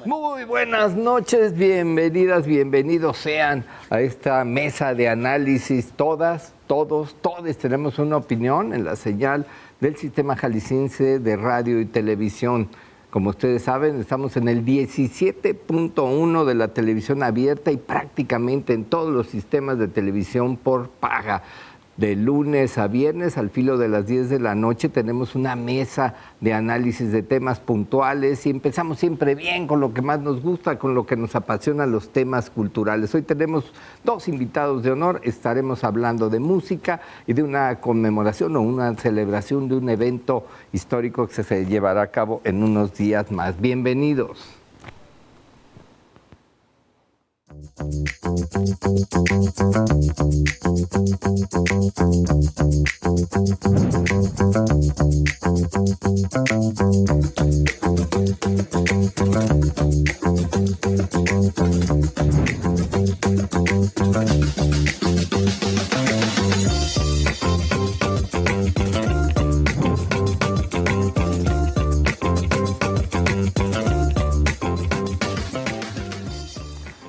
Muy buenas noches, bienvenidas, bienvenidos sean a esta mesa de análisis. Todos tenemos una opinión en la señal del Sistema Jalisciense de Radio y Televisión. Como ustedes saben, estamos en el 17.1 de la televisión abierta y prácticamente en todos los sistemas de televisión por paga. De lunes a viernes, al filo de las 10 de la noche, tenemos una mesa de análisis de temas puntuales y empezamos siempre bien con lo que más nos gusta, con lo que nos apasiona, los temas culturales. Hoy tenemos dos invitados de honor, estaremos hablando de música y de una conmemoración o una celebración de un evento histórico que se llevará a cabo en unos días más. Bienvenidos.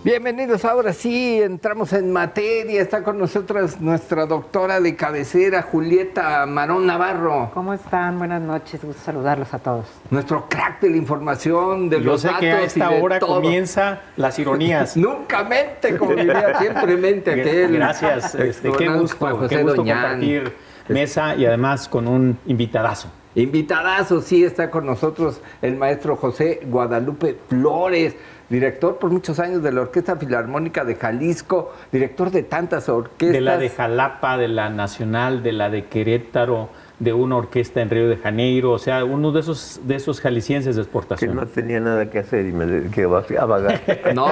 Bienvenidos, ahora sí, entramos en materia. Está con nosotros nuestra doctora de cabecera, Julieta Marón Navarro. ¿Cómo están? Buenas noches, gusto saludarlos a todos. Nuestro crack de la información, de los datos. Yo sé que a esta hora comienza las ironías. Nunca mente, como diría, siempre mente aquel. Gracias, qué gusto compartir mesa y además con un invitadazo. Invitadazo, sí, está con nosotros el maestro José Guadalupe Flores, director por muchos años de la Orquesta Filarmónica de Jalisco, director de tantas orquestas. De la de Jalapa, de la Nacional, de la de Querétaro, de una orquesta en Río de Janeiro, o sea, uno de esos jaliscienses de exportación. Que no tenía nada que hacer y me dediqué a vagar. No,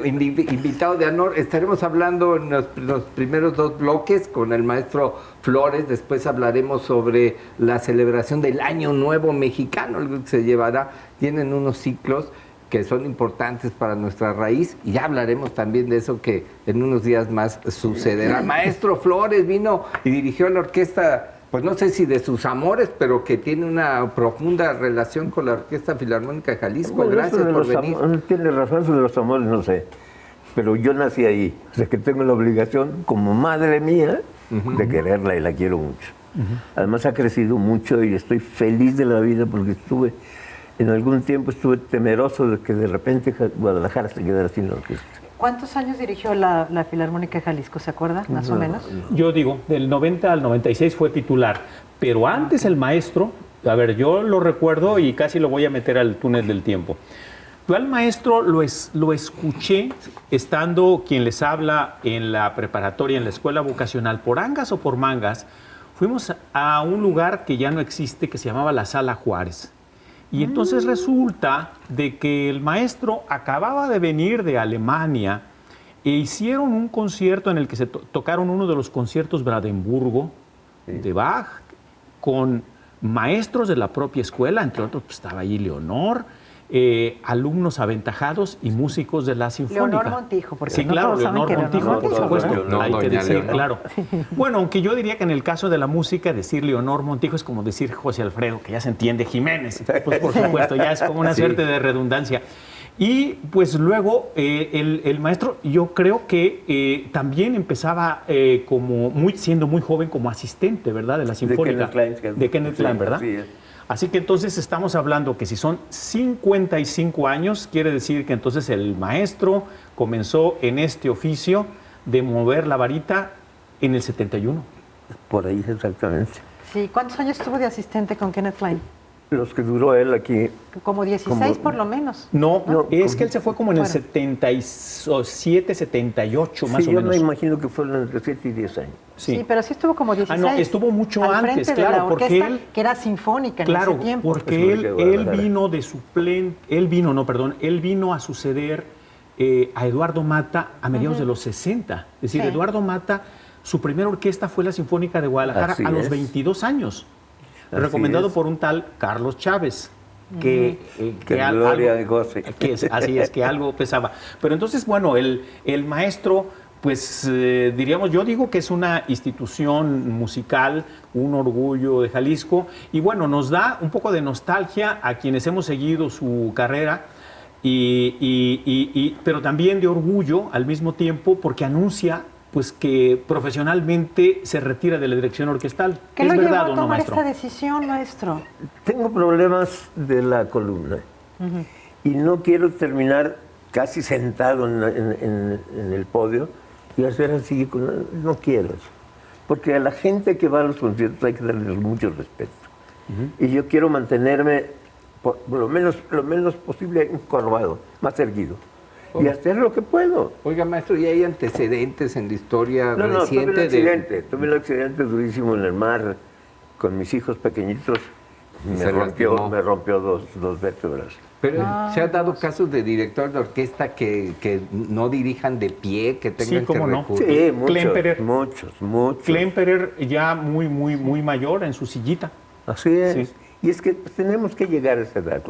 invitado de honor. Estaremos hablando en los primeros dos bloques con el maestro Flores, después hablaremos sobre la celebración del Año Nuevo Mexicano, el que se llevará, tienen unos ciclos que son importantes para nuestra raíz y ya hablaremos también de eso que en unos días más sucederá. Maestro Flores vino y dirigió la orquesta, pues no sé si de sus amores, pero que tiene una profunda relación con la Orquesta Filarmónica de Jalisco. Bueno, gracias por venir. Tiene razón, eso de los amores no sé, pero yo nací ahí, o sea que tengo la obligación como madre mía de quererla y la quiero mucho. Además ha crecido mucho y estoy feliz de la vida porque en algún tiempo estuve temeroso de que de repente Guadalajara se quedara sin la orquesta. ¿Cuántos años dirigió la Filarmónica de Jalisco, se acuerda, más o menos? Yo digo, del 90 al 96 fue titular, pero antes el maestro, a ver, yo lo recuerdo y casi lo voy a meter al túnel del tiempo. Yo al maestro lo escuché estando quien les habla en la preparatoria, en la escuela vocacional, por angas o por mangas, fuimos a un lugar que ya no existe, que se llamaba la Sala Juárez. Y entonces resulta de que el maestro acababa de venir de Alemania e hicieron un concierto en el que se tocaron uno de los conciertos Brandenburgo de Bach con maestros de la propia escuela, entre otros pues, estaba ahí Leonor, alumnos aventajados y músicos de la Sinfónica. Leonor Montijo, porque sí, no claro, todos Leonor saben que Montijo, por supuesto, hay que decir, Leonor. claro. Bueno, aunque yo diría que en el caso de la música, decir Leonor Montijo es como decir José Alfredo, que ya se entiende Jiménez, pues por supuesto, ya es como una suerte de redundancia. Y pues luego el maestro, yo creo que también empezaba siendo muy joven como asistente, ¿verdad? De la Sinfónica. De Kenneth Klein, ¿verdad? Sí, Así que entonces estamos hablando que si son 55 años, quiere decir que entonces el maestro comenzó en este oficio de mover la varita en el 71. por ahí exactamente. Sí, ¿cuántos años estuvo de asistente con Kenneth Klein? Los que duró él aquí. Como 16 por lo menos. No, es que él se fue como en el 77, 78 más o menos. Yo me imagino que fueron entre 7 y 10 años. Sí, pero sí estuvo como 16. No, estuvo mucho al antes, frente claro, de la porque orquesta, él, que era sinfónica en claro, ese tiempo. porque él vino de suplente, él vino a suceder a Eduardo Mata a mediados de los 60. Es decir, Eduardo Mata, su primera orquesta fue la Sinfónica de Guadalajara a los 22 años, recomendado por un tal Carlos Chávez. Que gloria de goce. Así es, que algo pesaba. Pero entonces, bueno, el maestro, pues diríamos, yo digo que es una institución musical, un orgullo de Jalisco, y bueno, nos da un poco de nostalgia a quienes hemos seguido su carrera. pero también de orgullo al mismo tiempo porque anuncia pues que profesionalmente se retira de la dirección orquestal. ¿Qué ¿Es lo llevó verdad a o no, tomar maestro? esta decisión, maestro? Tengo problemas de la columna y no quiero terminar casi sentado en el podio y hacer así, no quiero eso. Porque a la gente que va a los conciertos hay que darles mucho respeto. Y yo quiero mantenerme por lo menos posible encorvado, más erguido. Y hacer lo que puedo. Oiga, maestro, ¿y hay antecedentes en la historia No, reciente tuve un accidente durísimo en el mar con mis hijos pequeñitos. Se lastimó. Me rompió dos vértebras. Pero se han dado casos de director de orquesta que no dirijan de pie, que tengan Sí, cómo que no. recurrir. Sí, Klemperer. muchos. Klemperer ya muy mayor en su sillita. Así es. Sí. Y es que tenemos que llegar a esa edad.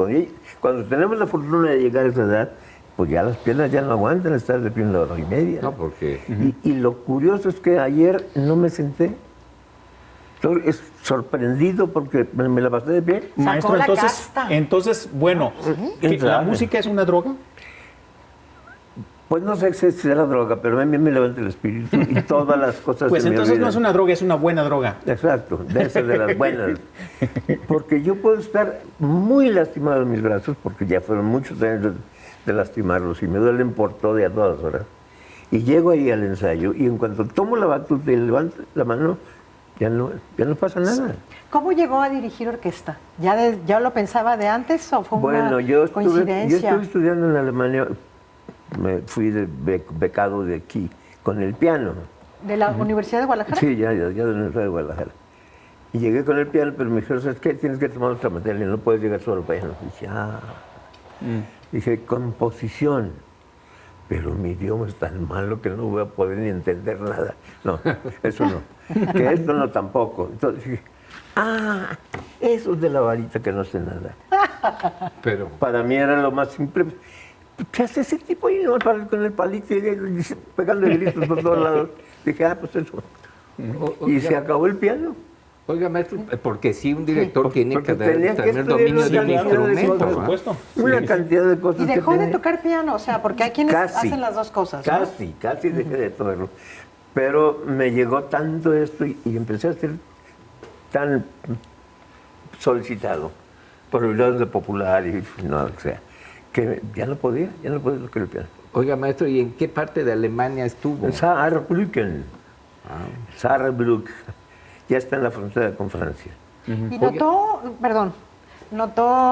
Cuando tenemos la fortuna de llegar a esa edad, pues ya las piernas ya no aguantan estar de pie una hora y media. No, porque... Y lo curioso es que ayer no me senté. Estoy sorprendido porque me la pasé de pie. Maestro, la casta. entonces, bueno, ¿que ¿la música es una droga? Pues no sé si será droga, pero a mí me levanta el espíritu y todas las cosas Pues se me entonces no olvidan. es una droga, es una buena droga. Exacto, de esas de las buenas. Porque yo puedo estar muy lastimado en mis brazos, porque ya fueron muchos años de lastimarlos y me duelen por todo y a todas horas. Y llego ahí al ensayo y en cuanto tomo la batuta y levanto la mano, ya no pasa nada. ¿Cómo llegó a dirigir orquesta? ¿Ya lo pensaba de antes o fue una Yo coincidencia? estuve estudiando en Alemania, me fui becado de aquí, con el piano. ¿De la Universidad de Guadalajara? Sí, ya de la Universidad de Guadalajara. Y llegué con el piano, pero me dijeron, ¿sabes qué? Tienes que tomar otra materia, no puedes llegar solo al piano. Dije, Dije, composición. Pero mi idioma es tan malo que no voy a poder ni entender nada. No, eso no. Que esto no tampoco. Entonces dije, eso es de la varita que no sé nada. Pero... Para mí era lo más simple. ¿Qué hace ese tipo ahí no, con el palito y pegando gritos por todos lados? Dije, pues eso. Y se acabó el piano. Oiga, maestro, porque sí, un director tiene que tenía que tener estudiar dominio una del cantidad de instrumento. cosas, por ¿va? supuesto. Una cantidad de cosas. ¿Y dejó que de tenía. tocar piano? O sea, porque hay quienes hacen las dos cosas, ¿no? Casi dejé de tocarlo. Pero me llegó tanto esto y empecé a ser tan solicitado por el lado de popular y no, o sea, que ya no podía tocar el piano. Oiga, maestro, ¿y en qué parte de Alemania estuvo? En Saarbrücken. Saarbrücken. Ya está en la frontera con Francia. Y notó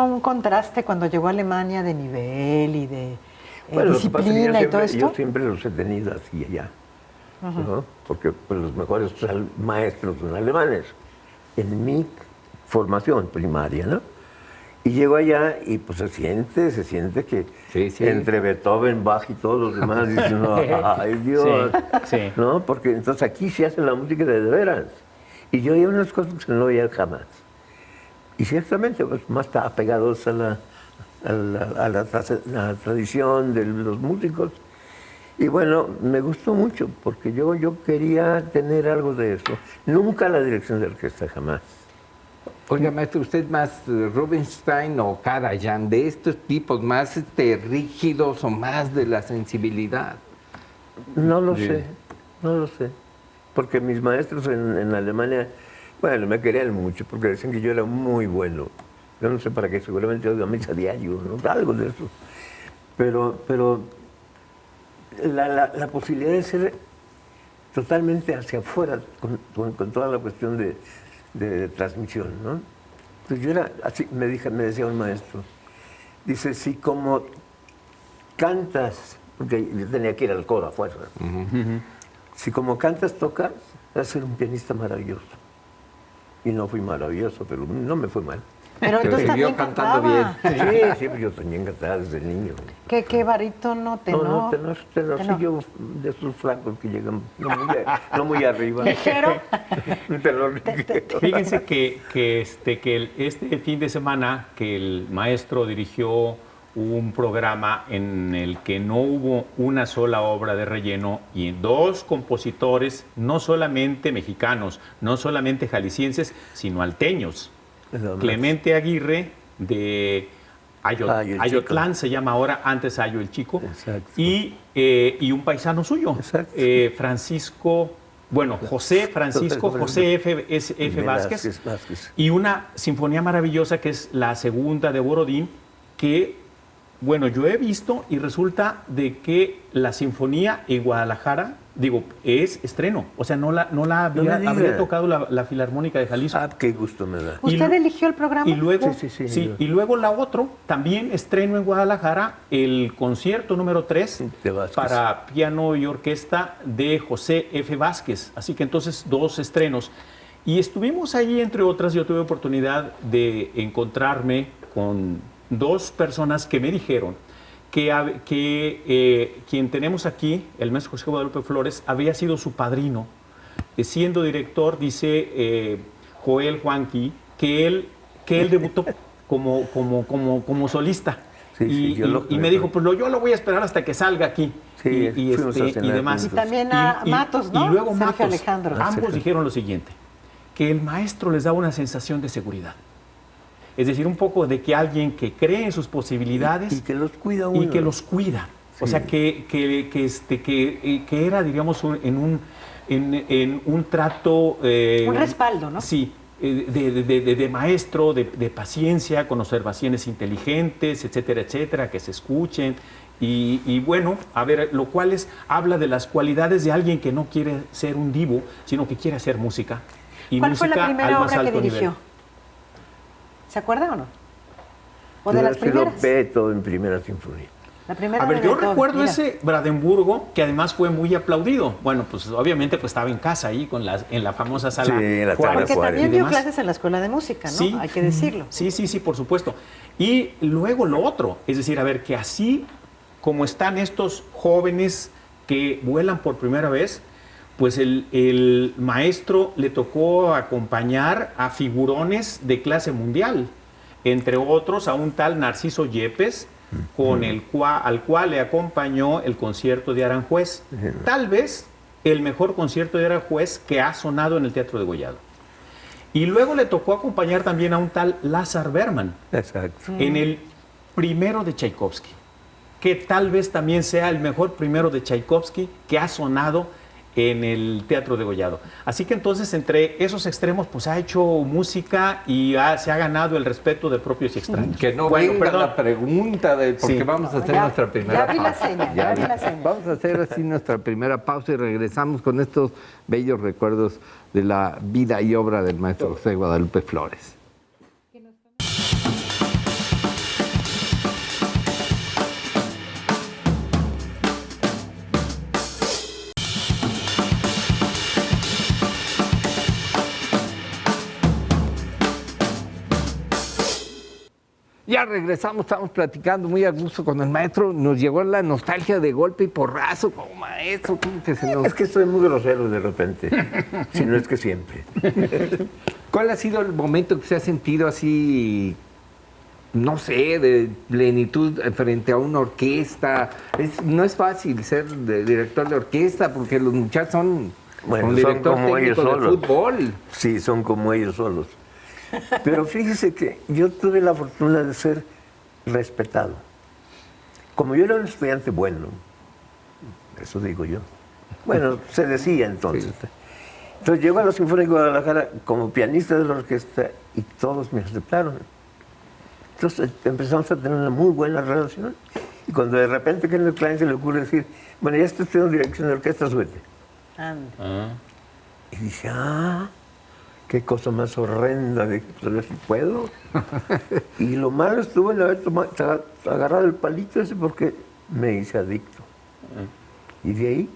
un contraste cuando llegó a Alemania de nivel y de Lo que pasa es que disciplina y todo esto. yo siempre los he tenido así allá, ¿no? Porque pues, los mejores maestros son alemanes en mi formación primaria, ¿no? Y llego allá y pues se siente que Sí. entre Beethoven, Bach y todos los demás dicen, no, ay Dios, Sí. ¿no? Porque entonces aquí se hace la música de veras. Y yo oía unas cosas que no oía jamás. Y ciertamente, pues, más apegados a la tradición de los músicos. Y bueno, me gustó mucho, porque yo quería tener algo de eso. Nunca la dirección de orquesta, jamás. Oiga, maestro, ¿usted más Rubinstein o Karajan, de estos tipos más rígidos o más de la sensibilidad? No lo sé. Porque mis maestros en Alemania, bueno, me querían mucho, porque decían que yo era muy bueno. Yo no sé para qué, seguramente oigo a misa diario, ¿no? Algo de eso. Pero la posibilidad de ser totalmente hacia afuera con toda la cuestión de transmisión, ¿no? Entonces yo era así, me decía un maestro, dice, si como cantas, porque yo tenía que ir al coro a fuerza, si como cantas, tocas, vas a ser un pianista maravilloso. Y no fui maravilloso, pero no me fue mal. Pero entonces siguió también cantando cantaba. bien. Sí, yo también cantaba desde niño. ¿Qué barítono, tenor? Tenor, sí, yo de esos flacos que llegan no muy arriba. Ligero. Un tenor ligero. Fíjense que este fin de semana que el maestro dirigió un programa en el que no hubo una sola obra de relleno y dos compositores, no solamente mexicanos, no solamente jaliscienses, sino alteños. Clemente Aguirre de Ayotlán se llama ahora, antes Ayo el Chico. Exacto. Y un paisano suyo, Exacto. José F. Vázquez. Y una sinfonía maravillosa que es la segunda de Borodín, que, bueno, yo he visto y resulta de que la sinfonía en Guadalajara, es estreno. O sea, no la habría tocado la Filarmónica de Jalisco. Ah, qué gusto me da. ¿Usted eligió el programa? Y luego, Sí. y luego la otra, también estreno en Guadalajara, el concierto número 3 De Vázquez. para piano y orquesta de José F. Vázquez. Así que entonces 2 estrenos. Y estuvimos ahí, entre otras, yo tuve oportunidad de encontrarme con 2 personas que me dijeron que quien tenemos aquí, el maestro José Guadalupe Flores, había sido su padrino. Siendo director, dice Joel Juanqui, que él debutó como solista. Sí, y me dijo, pues yo lo voy a esperar hasta que salga aquí. Sí, y fuimos a cenar demás. Y juntos. también a Matos, ¿no? Y luego Sergio Matos. Alejandro. Ambos dijeron lo siguiente, que el maestro les daba una sensación de seguridad. Es decir, un poco de que alguien que cree en sus posibilidades Y que los cuida uno. y que los cuida. O sea, que era, diríamos, en un trato... Un respaldo, ¿no? Sí, de maestro, de paciencia, con observaciones inteligentes, etcétera, etcétera, que se escuchen. Y bueno, a ver, lo cual habla de las cualidades de alguien que no quiere ser un divo, sino que quiere hacer música. Y ¿Cuál fue la música primera al más obra que alto dirigió? nivel. ¿Se acuerda o no? ¿O Yo de las sí lo primeras? ve todo en primera sinfonía. La primera A ver, de yo Beethoven, recuerdo mira. ese Brandenburgo, que además fue muy aplaudido. Bueno, pues obviamente pues estaba en casa ahí en la famosa sala Sí, en la sala Juárez. Porque Juárez. también y dio demás. clases en la escuela de música, ¿no? Sí. Hay que decirlo. Sí, por supuesto. Y luego lo otro, es decir, a ver, que así como están estos jóvenes que vuelan por primera vez, pues el maestro le tocó acompañar a figurones de clase mundial, entre otros a un tal Narciso Yepes, al cual le acompañó el concierto de Aranjuez. Tal vez el mejor concierto de Aranjuez que ha sonado en el Teatro de Degollado. Y luego le tocó acompañar también a un tal Lazar Berman Exacto. en el primero de Tchaikovsky, que tal vez también sea el mejor primero de Tchaikovsky que ha sonado en el Teatro de Degollado. Así que entonces entre esos extremos pues ha hecho música y se ha ganado el respeto de propios y extraños. Que no Bueno, venga perdón. la pregunta porque Sí. vamos a hacer Ya- nuestra primera ya vi la pausa. seña, ya vi la seña. Vamos a hacer así nuestra primera pausa y regresamos con estos bellos recuerdos de la vida y obra del maestro José Guadalupe Flores. Ya regresamos, estamos platicando muy a gusto con el maestro. Nos llegó la nostalgia de golpe y porrazo como maestro. ¿Cómo que se nos... Es que soy muy grosero de repente, si no es que siempre. ¿Cuál ha sido el momento que se ha sentido así, no sé, de plenitud frente a una orquesta? No es fácil ser director de orquesta porque los muchachos son Bueno, un son director como ellos técnico de solos. fútbol. Sí, son como ellos solos. Pero fíjese que yo tuve la fortuna de ser respetado. Como yo era un estudiante bueno, eso digo yo. Bueno, se decía entonces. Entonces llego a la Sinfónica de Guadalajara como pianista de la orquesta y todos me aceptaron. Entonces empezamos a tener una muy buena relación. Y cuando de repente que en el Klein se le ocurre decir, bueno, ya estoy estudiando dirección de orquesta, súbete. Y dice, qué cosa más horrenda, de ver si puedo. Y lo malo estuvo en haber agarrado el palito ese porque me hice adicto. Y de ahí,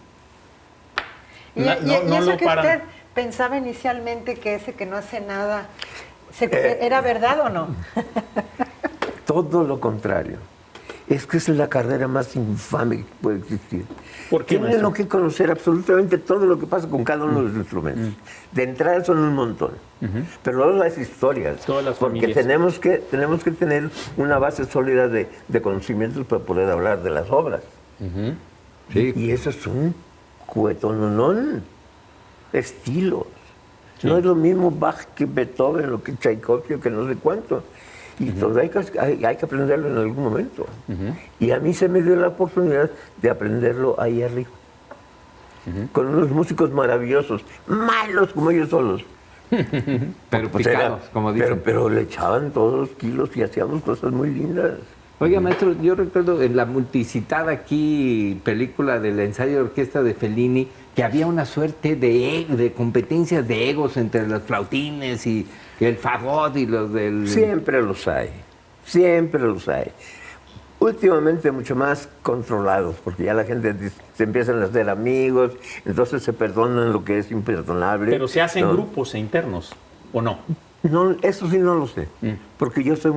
Y, No y eso lo que paran. usted pensaba inicialmente que ese que no hace nada, ¿era verdad o no? todo lo contrario. Es que esa es la carrera más infame que puede existir. ¿Por qué, Tienen maestro? que conocer absolutamente todo lo que pasa con cada uno de los instrumentos. De entrada son un montón. Pero luego las historias. Todas las porque familias. tenemos que tener una base sólida de conocimientos para poder hablar de las obras. Sí. Y eso es un cuetononón. Estilos. No es lo mismo Bach que Beethoven o que Tchaikovsky o que no sé cuánto. Y todo hay que aprenderlo en algún momento. Y a mí se me dio la oportunidad de aprenderlo ahí arriba. Con unos músicos maravillosos, malos como ellos solos. Pero picados, como dicen. Pero le echaban todos los kilos y hacíamos cosas muy lindas. Oiga, maestro, yo recuerdo en la multicitada aquí película del ensayo de orquesta de Fellini que había una suerte de competencias de egos entre los flautines y el fagot y los del... Siempre los hay, siempre los hay. Últimamente mucho más controlados, porque ya la gente se empiezan a hacer amigos, entonces se perdonan lo que es imperdonable. Pero se hacen grupos internos, ¿o no? No, eso sí no lo sé, porque yo soy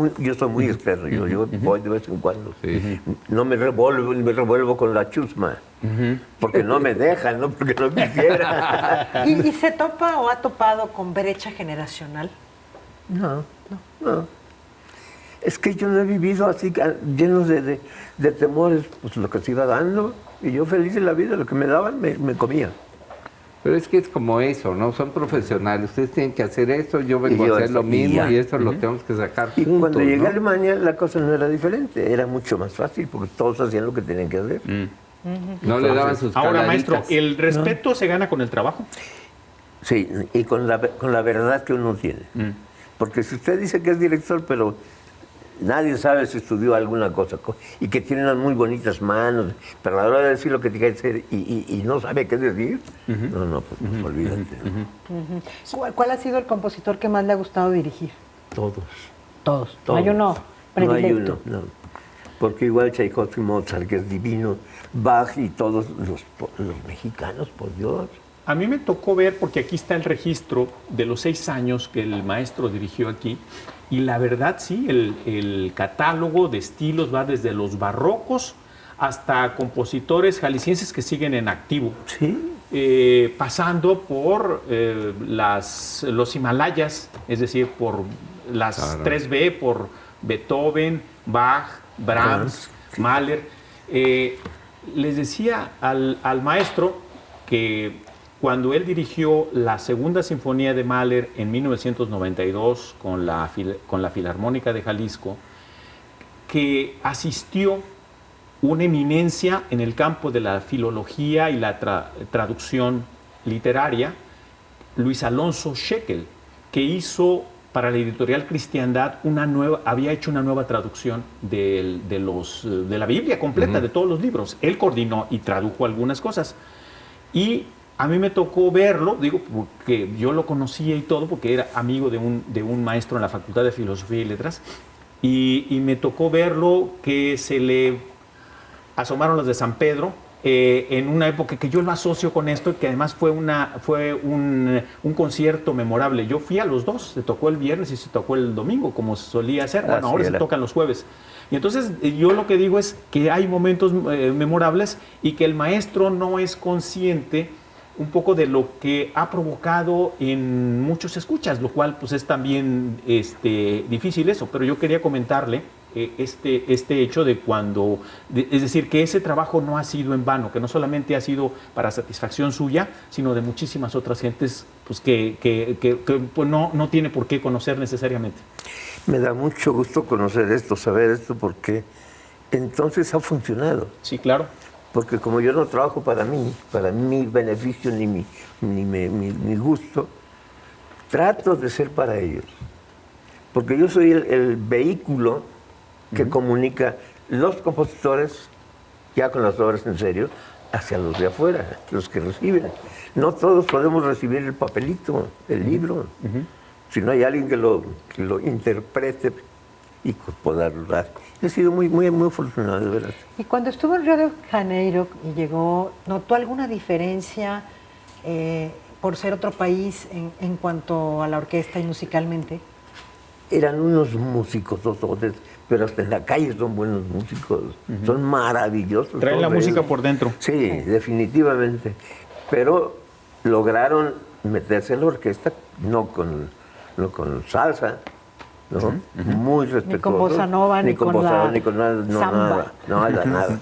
muy externo, yo voy de vez en cuando. No me revuelvo con la chusma, porque no me dejan, no porque no quisiera. ¿Y se topa o ha topado con brecha generacional? No. Es que yo no he vivido así, llenos de temores, pues lo que se iba dando, y yo feliz de la vida, lo que me daban me comía. Pero es que es como eso, ¿no? Son profesionales, ustedes tienen que hacer esto, yo vengo a hacer lo mismo y esto lo tenemos que sacar Y juntos, cuando llegué ¿no? a Alemania la cosa no era diferente, era mucho más fácil, porque todos hacían lo que tenían que hacer. No le daban sus Ahora, caladitas. maestro, ¿el respeto se gana con el trabajo? Sí, y con la verdad que uno tiene. Porque si usted dice que es director, pero nadie sabe si estudió alguna cosa y que tiene unas muy bonitas manos, pero a la hora de decir lo que tiene que decir y no sabe qué decir, pues olvídate. ¿Cuál ha sido el compositor que más le ha gustado dirigir? Todos. No hay uno predilecto. No hay uno, no. Porque igual Tchaikovsky, Mozart, que es divino, Bach y todos los mexicanos, por Dios. A mí me tocó ver, porque aquí está el registro de los 6 años que el maestro dirigió aquí, y la verdad sí, el catálogo de estilos va desde los barrocos hasta compositores jaliscienses que siguen en activo. Sí. Pasando por los Himalayas, es decir, por las 3B, por Beethoven, Bach, Brahms, Mahler. Les decía al maestro que cuando él dirigió la segunda sinfonía de Mahler en 1992 con la Filarmónica de Jalisco, que asistió una eminencia en el campo de la filología y la traducción literaria, Luis Alonso Scheckel, que hizo para la editorial Cristiandad había hecho una nueva traducción de la Biblia completa, de todos los libros. Él coordinó y tradujo algunas cosas. Y a mí me tocó verlo, digo, porque yo lo conocía y todo, porque era amigo de un maestro en la Facultad de Filosofía y Letras, y me tocó verlo que se le asomaron los de San Pedro, en una época que yo lo asocio con esto, que además fue un concierto memorable. Yo fui a los dos, se tocó el viernes y se tocó el domingo, como se solía hacer. Bueno, ahora se tocan los jueves. Y entonces yo lo que digo es que hay momentos memorables y que el maestro no es consciente un poco de lo que ha provocado en muchos escuchas, lo cual pues es también difícil eso, pero yo quería comentarle este hecho de es decir, que ese trabajo no ha sido en vano, que no solamente ha sido para satisfacción suya, sino de muchísimas otras gentes pues, que pues, no tiene por qué conocer necesariamente. Me da mucho gusto conocer esto, saber esto, porque entonces ha funcionado. Sí, claro. Porque como yo no trabajo para mi beneficio ni mi gusto, trato de ser para ellos. Porque yo soy el vehículo que comunica los compositores, ya con las obras en serio, hacia los de afuera, los que reciben. No todos podemos recibir el papelito, el libro. Si no hay alguien que lo interprete y poderlo dar. He sido muy afortunado, de verdad. Y cuando estuvo en Río de Janeiro y llegó, ¿notó alguna diferencia por ser otro país en cuanto a la orquesta y musicalmente? Eran unos músicos, pero hasta en la calle son buenos músicos, son maravillosos. Traen la música por dentro. Sí, definitivamente. Pero lograron meterse en la orquesta, no con salsa, ¿no? Muy respetuosos. Ni con bossa nova, ni con la ni con nada, nada.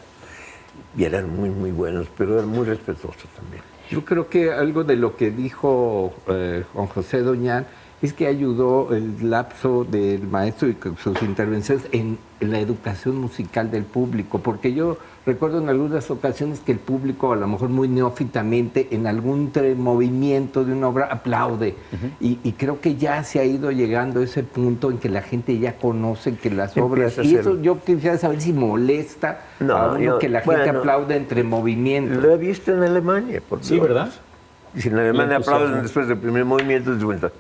Y eran muy buenos, pero eran muy respetuosos también. Yo creo que algo de lo que dijo Juan José Doñán es que ayudó el lapso del maestro y sus intervenciones en la educación musical del público, porque yo recuerdo en algunas ocasiones que el público, a lo mejor muy neófitamente, en algún movimiento de una obra aplaude, y creo que ya se ha ido llegando a ese punto en que la gente ya conoce que las obras, y eso yo quisiera saber si molesta a uno que la gente aplaude entre movimientos. Lo he visto en Alemania, por Sí, Dios. ¿verdad? Y si en Alemania aplauden después del primer movimiento, te cuenta,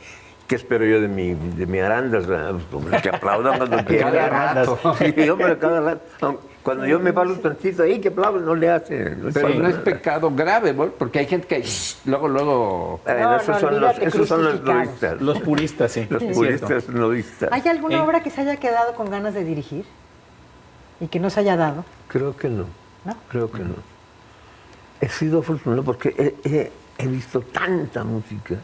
¿qué espero yo de mi Arandas? Hombre, que aplaudan cuando quieran. Cada rato. Sí, hombre, cada rato. Cuando yo me paro tantito ahí, que aplaudan, no le hace. Pero no es pecado grave, ¿no? Porque hay gente que luego... Esos son los nudistas. Los puristas, sí. Los es puristas cierto. nudistas. ¿Hay alguna obra que se haya quedado con ganas de dirigir y que no se haya dado? Creo que no. ¿No? Creo que no. He sido afortunado porque he visto tanta música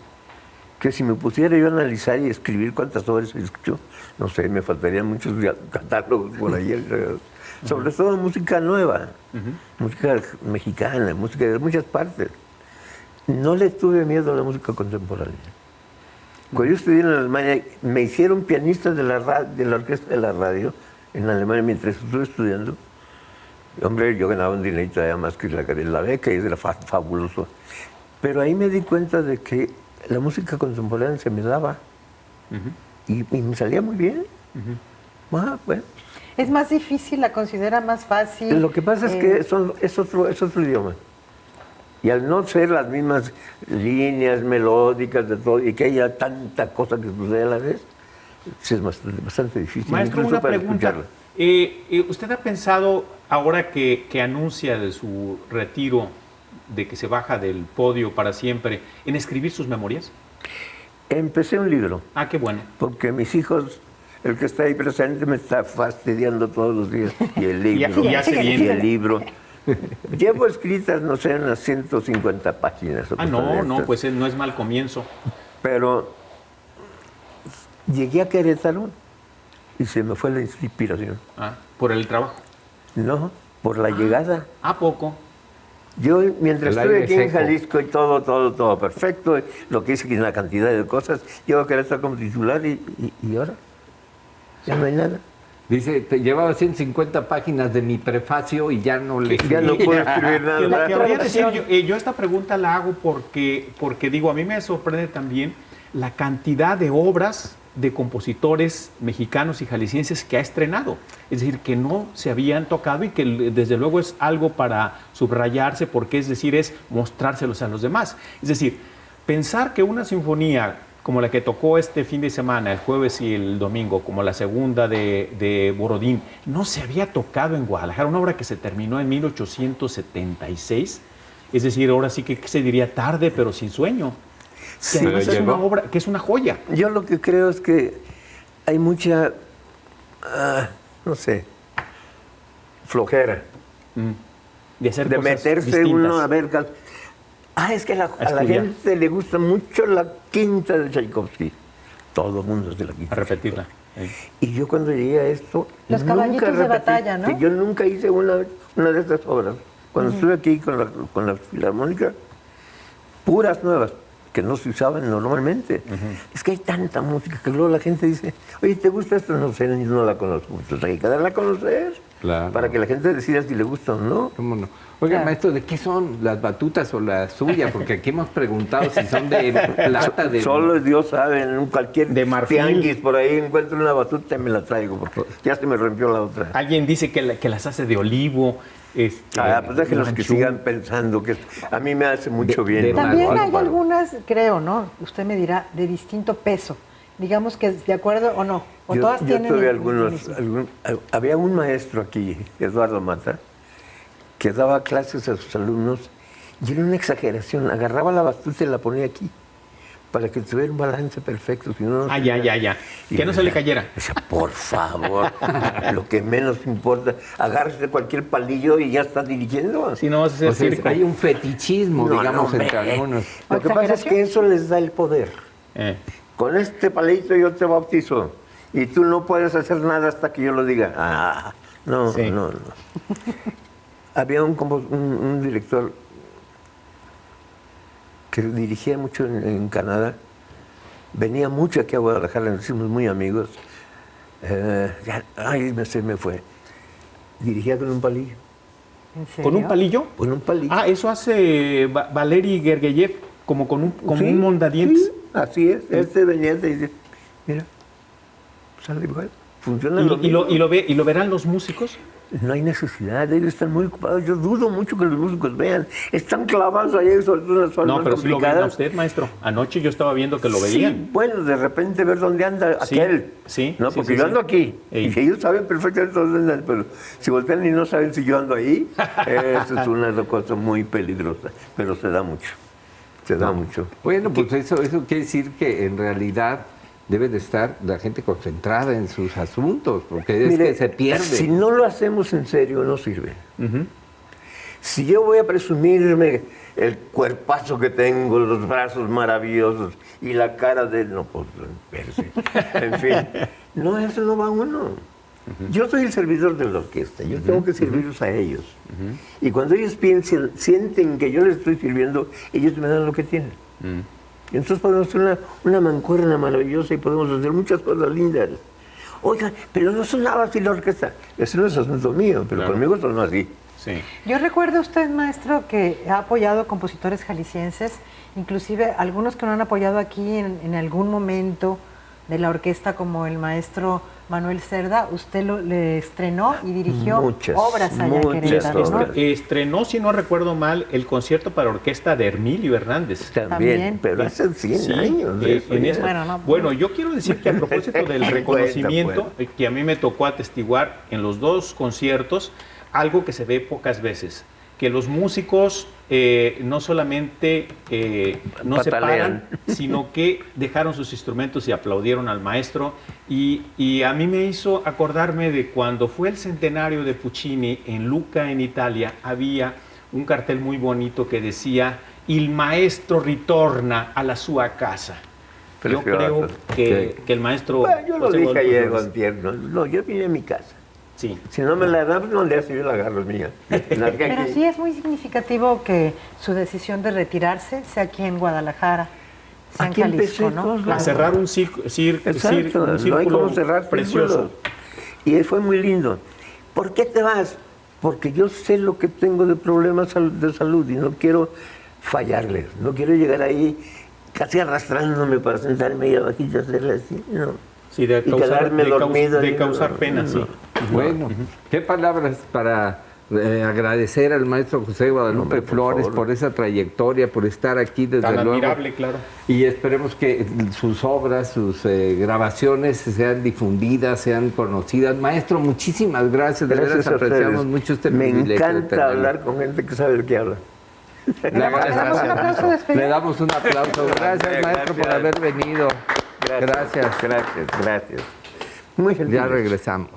que si me pusiera yo a analizar y escribir cuántas obras he escuchado, no sé, me faltarían muchos catálogos por ahí alrededor. Sobre todo música nueva, música mexicana, música de muchas partes. No le tuve miedo a la música contemporánea. Cuando yo estudié en Alemania, me hicieron pianista de la orquesta de la radio en Alemania mientras estuve estudiando. Hombre, yo ganaba un dinerito allá más que la beca y era fabuloso. Pero ahí me di cuenta de que la música contemporánea se me daba y me salía muy bien. Bueno. ¿Es más difícil, la considera más fácil? Lo que pasa es que es otro idioma. Y al no ser las mismas líneas melódicas de todo, y que haya tanta cosa que sucede a la vez, es bastante difícil. Maestro, incluso una para pregunta. escucharla. ¿Usted ha pensado, ahora que anuncia de su retiro, de que se baja del podio para siempre, en escribir sus memorias? Empecé un libro. Ah, qué bueno. Porque mis hijos, el que está ahí presente, me está fastidiando todos los días. Y el libro, Ya se viene. y el libro. Llevo escritas, no sé, unas 150 páginas. Ah, no, pues no es mal comienzo. Pero llegué a Querétaro y se me fue la inspiración. Ah, por el trabajo. No, por la llegada. ¿A poco? Yo, mientras El estuve aire aquí en seco. Jalisco y todo perfecto, lo que hice que una cantidad de cosas, llego a Querétaro como titular y ahora ya no hay nada. Dice, te llevaba 150 páginas de mi prefacio y ya no le... Ya no puedo escribir Que nada. habría decir, yo esta pregunta la hago porque digo, a mí me sorprende también la cantidad de obras de compositores mexicanos y jaliscienses que ha estrenado. Es decir, que no se habían tocado y que desde luego es algo para subrayarse porque es mostrárselos a los demás. Es decir, pensar que una sinfonía como la que tocó este fin de semana, el jueves y el domingo, como la segunda de Borodín, no se había tocado en Guadalajara, una obra que se terminó en 1876, es decir, ahora sí que se diría tarde, pero sin sueño. Sí, Que además es una obra que es una joya. yo lo que creo es que hay mucha, no sé, flojera. De hacer De cosas meterse distintas. uno a ver. Es que a la estudiar. gente le gusta mucho la quinta de Tchaikovsky. Todo el mundo es de la A quinta. repetirla. Y yo cuando llegué a esto, Los nunca caballitos de repetí. batalla, ¿no? Sí, yo nunca hice una de estas obras. Cuando estuve aquí con la Filarmónica, puras nuevas, que no se usaban normalmente. Es que hay tanta música que luego la gente dice, oye, ¿te gusta esto? No sé, no la conozco. Entonces hay que darla a conocer Claro. para que la gente decida si le gusta o no. ¿Cómo no? Oiga, maestro, ¿de qué son las batutas o las suyas? Porque aquí hemos preguntado si son de plata, de... Solo Dios sabe, en cualquier De marfil. tianguis por ahí encuentro una batuta y me la traigo, porque ya se me rompió la otra. Alguien dice que las hace de olivo. Pues déjenlos que manchú. sigan pensando, que a mí me hace mucho De- bien. de ¿no? También hay Bárbaro. algunas, creo, ¿no? Usted me dirá, de distinto peso. Digamos que de acuerdo o no. O todas Yo tienen tuve el algunos, mismo. había un maestro aquí, Eduardo Mata, que daba clases a sus alumnos y era una exageración. Agarraba la batuta y la ponía aquí para que tuviera un balance perfecto. Si no, Ya. Y Que no se le cayera. Decía, por favor, lo que menos importa, agárrese cualquier palillo y ya está dirigiendo. Si no vas a hacer O sea, circo. hay un fetichismo, No, digamos, no, entre hombre. algunos. Lo que pasa es que eso les da el poder. Con este palito yo te bautizo y tú no puedes hacer nada hasta que yo lo diga. No. Sí. Había un director que dirigía mucho en Canadá venía mucho aquí a Guadalajara, nos hicimos muy amigos. Se me fue. Dirigía con un palillo. ¿En serio? ¿Con un palillo? Con un palillo. Ah, eso hace Valery Gergiev, como con Sí, un mondadientes. sí, así es. Este venía y dice, mira, sale igual. Funciona lo mismo. ¿Y lo verán los músicos? No hay necesidad, ellos están muy ocupados. Yo dudo mucho que los músicos vean. Están clavados ahí sobre unas formas No, pero sí lo ven a complicadas. usted, maestro. Anoche yo estaba viendo que lo Sí, veían. bueno, de repente ver dónde anda Sí, aquel. sí, No, sí, porque sí, yo sí. ando aquí. Ey. Y ellos saben perfectamente dónde andan, pero si voltean y no saben si yo ando ahí, eso es una cosa muy peligrosa. Pero se da mucho. Se da mucho. Bueno, pues eso quiere decir que en realidad debe de estar la gente concentrada en sus asuntos, porque es Mire, que se pierde. Si no lo hacemos en serio, no sirve. Si yo voy a presumirme el cuerpazo que tengo, los brazos maravillosos y la cara de... No, pues, verse. En fin, no, eso no va uno. Yo soy el servidor de la orquesta, yo tengo que servirlos a ellos. Y cuando ellos sienten que yo les estoy sirviendo, ellos me dan lo que tienen. Y entonces podemos hacer una mancuerna maravillosa y podemos hacer muchas cosas lindas. Oiga, pero no sonaba así la orquesta. Ese no es asunto mío, pero Claro. conmigo sonó así. Sí. Yo recuerdo usted, maestro, que ha apoyado a compositores jaliscienses, inclusive algunos que no han apoyado aquí en algún momento de la orquesta, como el maestro Manuel Cerda. Usted le estrenó y dirigió Muchas, obras allá en muchas Querétaro, ¿no? obras. Estrenó, si no recuerdo mal, el concierto para orquesta de Hermilio Hernández. También, pero hace 100 Sí, años. de eso en ya. esto. Bueno, Bueno, yo quiero decir que a propósito del reconocimiento Cuenta. que a mí me tocó atestiguar en los dos conciertos, algo que se ve pocas veces, que los músicos no solamente no se Patalean. paran, sino que dejaron sus instrumentos y aplaudieron al maestro. Y a mí me hizo acordarme de cuando fue el centenario de Puccini en Lucca, en Italia, había un cartel muy bonito que decía: "Il maestro ritorna alla sua casa". Yo creo que el maestro... Bueno, yo lo José dije Guadalupe ayer, Flores- Gontier, no, yo vine a mi casa. Sí. Si no me la dan, no le hace, yo la agarro, es mía. Pero sí es muy significativo que su decisión de retirarse sea aquí en Guadalajara, sea en Aquí Jalisco, empecé ¿no? todos A lados. cerrar un círculo Exacto, un no hay círculo cómo cerrar precioso. círculos. Y fue muy lindo. ¿Por qué te vas? Porque yo sé lo que tengo de problemas de salud y no quiero fallarles. No quiero llegar ahí casi arrastrándome para sentarme ahí abajito y hacerle así. No. Sí, de Y causar, quedarme dormido de ahí, causar no, pena, no. sí. Bueno, ¿qué palabras para agradecer al maestro José Guadalupe Hombre, por Flores favor. por esa trayectoria, por estar aquí desde Tan luego? admirable, claro. Y esperemos que sus obras, sus grabaciones sean difundidas, sean conocidas. Maestro, muchísimas gracias. De veras Gracias a apreciamos ustedes. mucho este Me privilegio de encanta tenerlo. hablar con gente que sabe de qué habla. Le Le damos un aplauso agradecemos. de despedida. Le damos un aplauso. Gracias, maestro, por Gracias. haber venido. Gracias. Gracias. Muy gentil. Ya regresamos.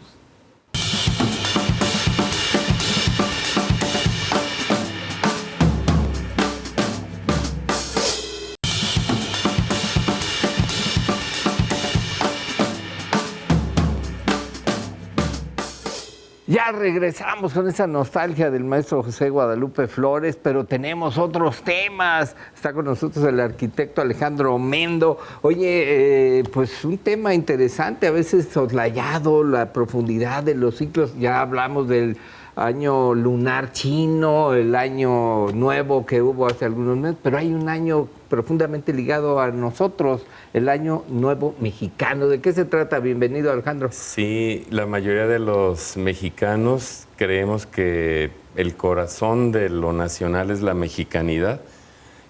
Ya regresamos con esa nostalgia del maestro José Guadalupe Flores, pero tenemos otros temas. Está con nosotros el arquitecto Alejandro Mendo. Oye, pues un tema interesante, a veces soslayado, la profundidad de los ciclos. Ya hablamos del año lunar chino, el año nuevo que hubo hace algunos meses, pero hay un año profundamente ligado a nosotros, el año nuevo mexicano. ¿De qué se trata? Bienvenido, Alejandro. Sí, la mayoría de los mexicanos creemos que el corazón de lo nacional es la mexicanidad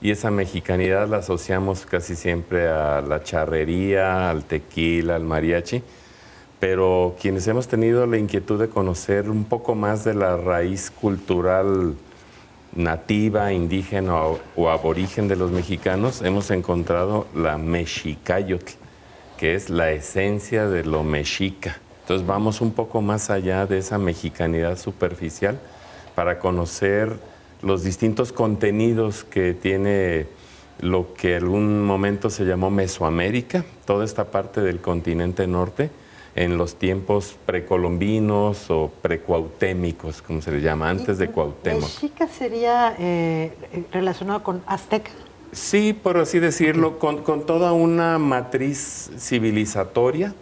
y esa mexicanidad la asociamos casi siempre a la charrería, al tequila, al mariachi, pero quienes hemos tenido la inquietud de conocer un poco más de la raíz cultural nativa, indígena o aborigen de los mexicanos, hemos encontrado la mexicayotl, que es la esencia de lo mexica. Entonces vamos un poco más allá de esa mexicanidad superficial para conocer los distintos contenidos que tiene lo que en algún momento se llamó Mesoamérica, toda esta parte del continente norte, en los tiempos precolombinos o precuautémicos, como se le llama, antes de Cuauhtémoc. ¿Mexica sería relacionado con azteca? Sí, por así decirlo, con toda una matriz civilizatoria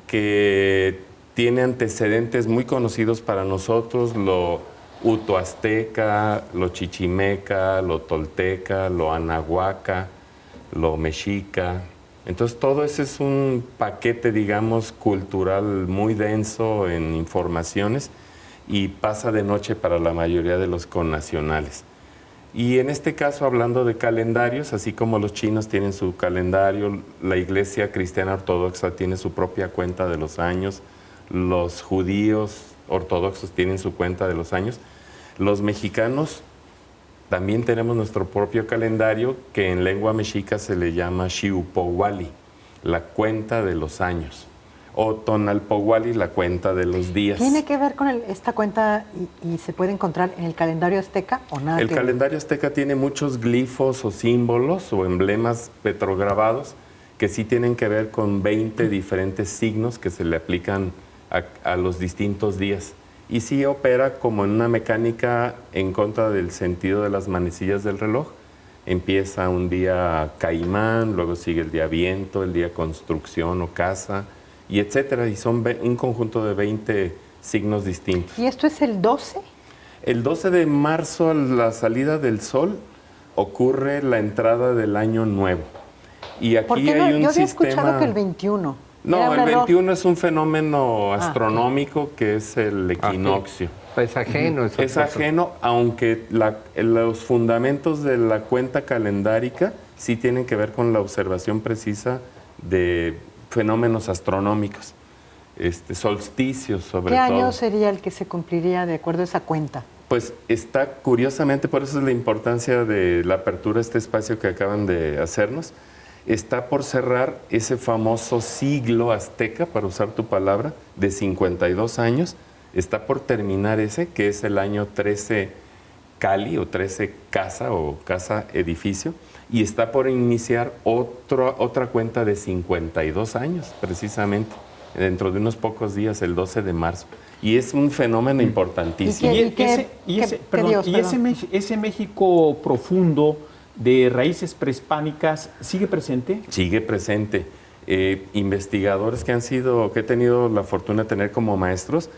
que tiene antecedentes muy conocidos para nosotros, lo utoazteca, lo chichimeca, lo tolteca, lo anahuaca, lo mexica. Entonces todo ese es un paquete, digamos, cultural muy denso en informaciones y pasa de noche para la mayoría de los connacionales. Y en este caso, hablando de calendarios, así como los chinos tienen su calendario, la Iglesia Cristiana Ortodoxa tiene su propia cuenta de los años, los judíos ortodoxos tienen su cuenta de los años, los mexicanos también tenemos nuestro propio calendario que en lengua mexica se le llama Xiuhpohualli, la cuenta de los años, o Tonalpohualli, la cuenta de los días. ¿Tiene que ver con esta cuenta y se puede encontrar en el calendario azteca o nada? El calendario azteca tiene muchos glifos o símbolos o emblemas petrograbados que sí tienen que ver con 20 diferentes signos que se le aplican a los distintos días. Y sí opera como en una mecánica en contra del sentido de las manecillas del reloj. Empieza un día caimán, luego sigue el día viento, el día construcción o casa, y etcétera, y son un conjunto de 20 signos distintos. ¿Y esto es el 12? El 12 de marzo, a la salida del sol, ocurre la entrada del año nuevo. Y aquí ¿Por qué no? hay un Yo había sistema... escuchado que el 21. No, el Era un error. 21 es un fenómeno astronómico que es el equinoccio. Es ajeno. Es ajeno, aunque los fundamentos de la cuenta calendárica sí tienen que ver con la observación precisa de fenómenos astronómicos, solsticios sobre todo. ¿Qué año sería el que se cumpliría de acuerdo a esa cuenta? Pues está curiosamente, por eso es la importancia de la apertura de este espacio que acaban de hacernos, está por cerrar ese famoso siglo azteca, para usar tu palabra, de 52 años, está por terminar ese, que es el año 13 Cali o 13 casa o casa edificio, y está por iniciar otra cuenta de 52 años, precisamente, dentro de unos pocos días, el 12 de marzo. Y es un fenómeno importantísimo. Ese México profundo de raíces prehispánicas sigue presente? Sigue presente. Investigadores que he tenido la fortuna de tener como maestros,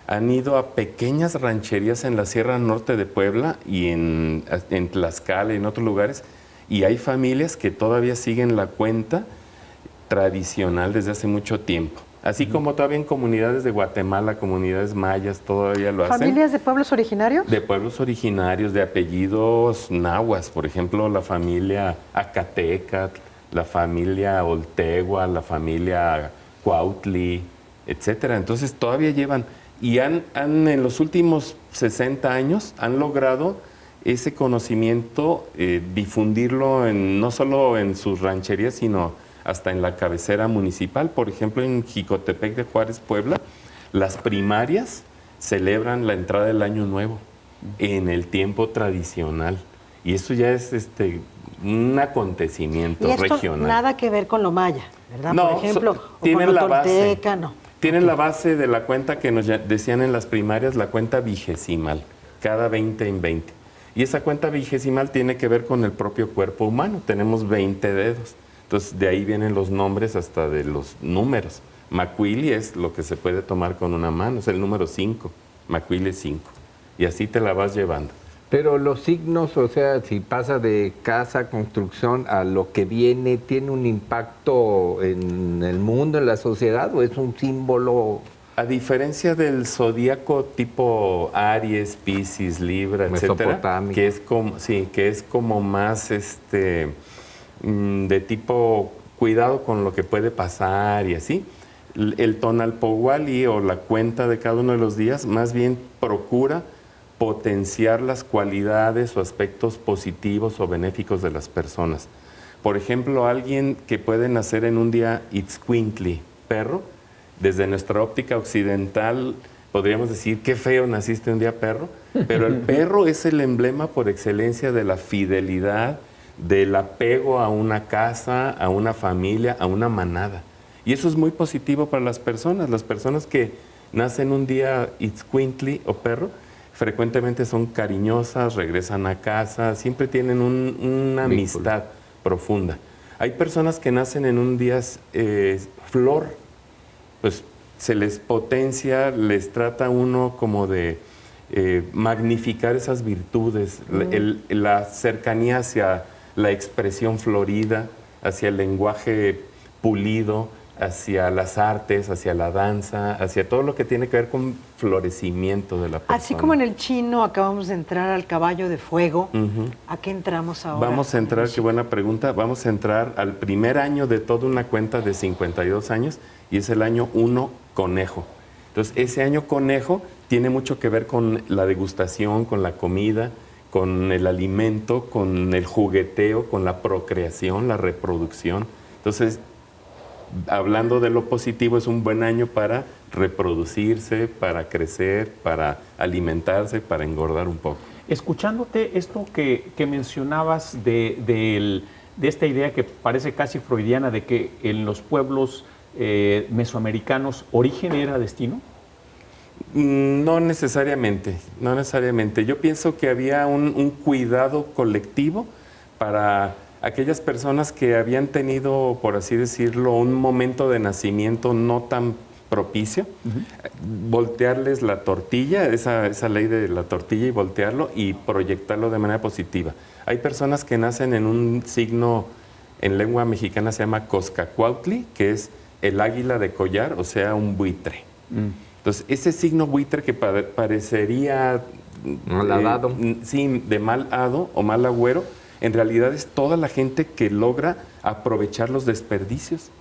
han ido a pequeñas rancherías en la Sierra Norte de Puebla y en Tlaxcala y en otros lugares, y hay familias que todavía siguen la cuenta tradicional desde hace mucho tiempo. Así como todavía en comunidades de Guatemala, comunidades mayas, todavía lo hacen. ¿Familias de pueblos originarios? De pueblos originarios, de apellidos náhuatl, por ejemplo, la familia Acatecatl, la familia Oltegua, la familia Cuautli, etcétera. Entonces todavía llevan, y han en los últimos 60 años han logrado ese conocimiento, difundirlo no solo en sus rancherías, sino hasta en la cabecera municipal. Por ejemplo, en Jicotepec de Juárez, Puebla, las primarias celebran la entrada del Año Nuevo en el tiempo tradicional. Y eso ya es un acontecimiento ¿Y esto regional. Nada que ver con lo maya, ¿verdad? No, por ejemplo, tienen la base. No. Tienen la base de la cuenta que nos decían en las primarias, la cuenta vigesimal, cada 20 en 20. Y esa cuenta vigesimal tiene que ver con el propio cuerpo humano. Tenemos 20 dedos. Entonces, de ahí vienen los nombres hasta de los números. Macuili es lo que se puede tomar con una mano, es el número 5. Macuili es 5. Y así te la vas llevando. Pero los signos, o sea, si pasa de casa, construcción, a lo que viene, ¿tiene un impacto en el mundo, en la sociedad, o es un símbolo? A diferencia del zodíaco tipo Aries, Piscis, Libra, etcétera, que es como más de tipo cuidado con lo que puede pasar y así, el Tonalpohualli o la cuenta de cada uno de los días más bien procura potenciar las cualidades o aspectos positivos o benéficos de las personas. Por ejemplo, alguien que puede nacer en un día Itzcuintli, perro, desde nuestra óptica occidental podríamos decir, qué feo naciste un día perro, pero el perro es el emblema por excelencia de la fidelidad, del apego a una casa, a una familia, a una manada. Y eso es muy positivo para las personas que nacen un día Itzcuintli o perro, frecuentemente son cariñosas, regresan a casa, siempre tienen una amistad profunda. Hay personas que nacen en un día flor, pues se les potencia, les trata uno como de magnificar esas virtudes, la cercanía hacia la expresión florida, hacia el lenguaje pulido, hacia las artes, hacia la danza, hacia todo lo que tiene que ver con florecimiento de la persona. Así como en el chino acabamos de entrar al caballo de fuego, ¿a qué entramos ahora? Vamos a entrar, qué buena pregunta, vamos a entrar al primer año de toda una cuenta de 52 años y es el año 1 conejo. Entonces, ese año conejo tiene mucho que ver con la degustación, con la comida, con el alimento, con el jugueteo, con la procreación, la reproducción. Entonces, hablando de lo positivo, es un buen año para reproducirse, para crecer, para alimentarse, para engordar un poco. Escuchándote esto que mencionabas de esta idea que parece casi freudiana de que en los pueblos mesoamericanos origen era destino. No necesariamente, no necesariamente. Yo pienso que había un cuidado colectivo para aquellas personas que habían tenido, por así decirlo, un momento de nacimiento no tan propicio, voltearles la tortilla, esa ley de la tortilla y voltearlo y proyectarlo de manera positiva. Hay personas que nacen en un signo, en lengua mexicana se llama Coscacuautli, que es el águila de collar, o sea, un buitre. Entonces, ese signo buitre que parecería malhadado, sí, de mal hado o mal agüero, en realidad es toda la gente que logra aprovechar los desperdicios.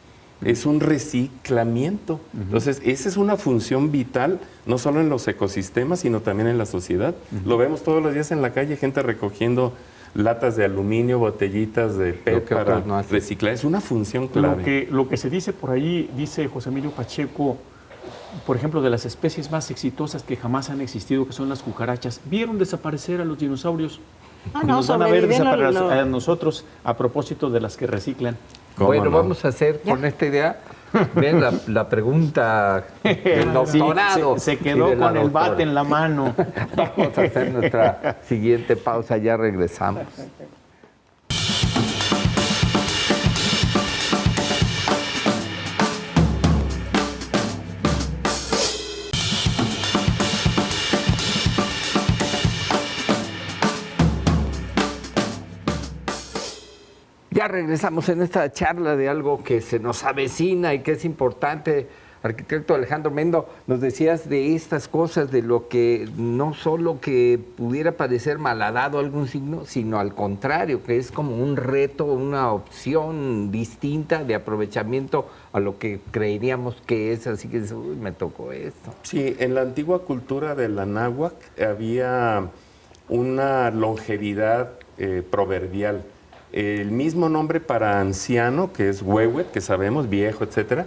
Es un reciclamiento. Entonces, esa es una función vital, no solo en los ecosistemas, sino también en la sociedad. Lo vemos todos los días en la calle, gente recogiendo latas de aluminio, botellitas de PET para reciclar. Es una función clave. Lo que se dice por ahí, dice José Emilio Pacheco, por ejemplo, de las especies más exitosas que jamás han existido, que son las cucarachas, vieron desaparecer a los dinosaurios. Y nos van a ver desaparecer a nosotros a propósito de las que reciclan. Bueno, vamos a hacer con esta idea, ven la pregunta del doctorado. Se quedó con el bate en la mano. Vamos a hacer nuestra siguiente pausa, ya regresamos. Ya regresamos en esta charla de algo que se nos avecina y que es importante. Arquitecto Alejandro Mendo, nos decías de estas cosas, de lo que no solo que pudiera parecer malhadado algún signo, sino al contrario, que es como un reto, una opción distinta de aprovechamiento a lo que creeríamos que es. Así que uy, me tocó esto. Sí, en la antigua cultura de la náhuatl había una longevidad proverbial. El mismo nombre para anciano, que es huehuet, que sabemos, viejo, etcétera.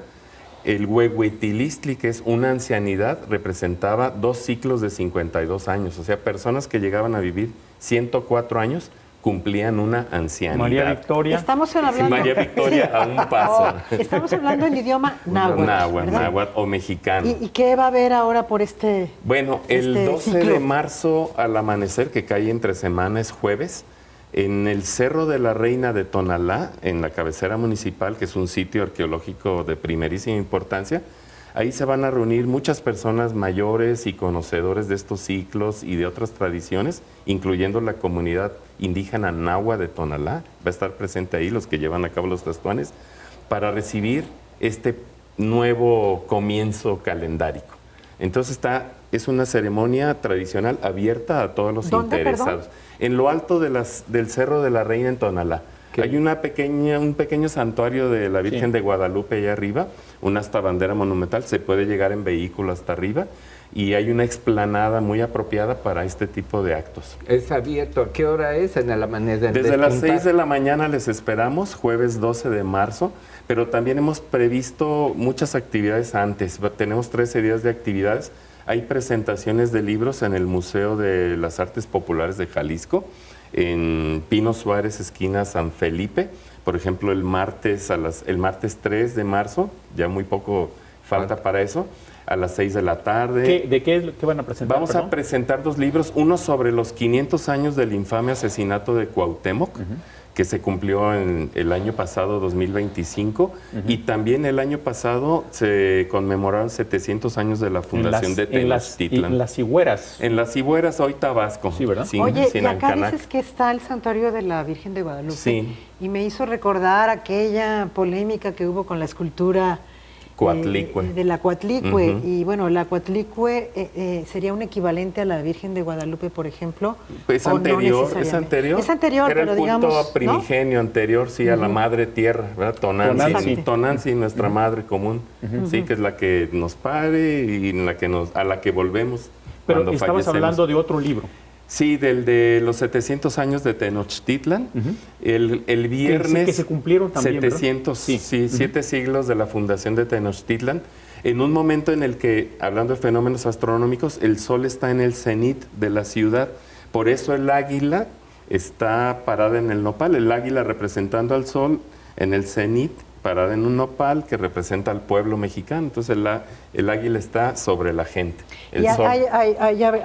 El huehuetilistli, que es una ancianidad, representaba 2 ciclos de 52 años. O sea, personas que llegaban a vivir 104 años cumplían una ancianidad. María Victoria. Estamos hablando... Sí, María Victoria a un paso. Estamos hablando en idioma náhuatl. Náhuatl o mexicano. ¿Y qué va a haber ahora por este Bueno, el 12 ciclo? de marzo al amanecer, que cae entre semana, es jueves, en el Cerro de la Reina de Tonalá, en la cabecera municipal, que es un sitio arqueológico de primerísima importancia, ahí se van a reunir muchas personas mayores y conocedores de estos ciclos y de otras tradiciones, incluyendo la comunidad indígena náhuatl de Tonalá. Va a estar presente ahí los que llevan a cabo los testuanes para recibir este nuevo comienzo calendárico. Entonces es una ceremonia tradicional abierta a todos los interesados. Perdón? En lo alto del Cerro de la Reina en Tonalá. Hay un pequeño santuario de la Virgen de Guadalupe allá arriba, una hasta bandera monumental, se puede llegar en vehículo hasta arriba y hay una explanada muy apropiada para este tipo de actos. ¿Es abierto? ¿A qué hora es? En el amanecer. Desde las 6 de la mañana les esperamos, jueves 12 de marzo, pero también hemos previsto muchas actividades antes. Tenemos 13 días de actividades. Hay presentaciones de libros en el Museo de las Artes Populares de Jalisco, en Pino Suárez, esquina San Felipe. Por ejemplo, el martes 3 de marzo, ya muy poco falta para eso. a las 6 de la tarde. ¿Qué van a presentar? Vamos a presentar 2 libros, uno sobre los 500 años del infame asesinato de Cuauhtémoc, que se cumplió en el año pasado, 2025, y también el año pasado se conmemoraron 700 años de la fundación de Tenochtitlan. En las Higueras. En las Higueras, hoy Tabasco. Sí, ¿verdad? Sí, Oye, y acá Sinancanac. dices que está el santuario de la Virgen de Guadalupe. Sí. Y me hizo recordar aquella polémica que hubo con la escultura Coatlicue. de la Coatlicue. Ujú. Y bueno, la Coatlicue sería un equivalente a la Virgen de Guadalupe, por ejemplo. Es ¿o no anterior, es necesariamente? anterior. Es anterior, Era pero el culto digamos, ¿no? primigenio anterior, sí, a la madre tierra, ¿verdad? Tonantzin. Tonantzin, nuestra madre común, sí, que es la que nos pare y a la que volvemos Pero cuando estabas fallecemos. hablando de otro libro. Sí, del de los 700 años de Tenochtitlan. El viernes... Que se cumplieron también, ¿verdad? 700, Sí. sí, 7 siglos de la fundación de Tenochtitlan. En un momento en el que, hablando de fenómenos astronómicos, el sol está en el cenit de la ciudad. Por eso el águila está parada en el nopal. El águila representando al sol en el cenit, parada en un nopal que representa al pueblo mexicano. Entonces el águila está sobre la gente. El sol.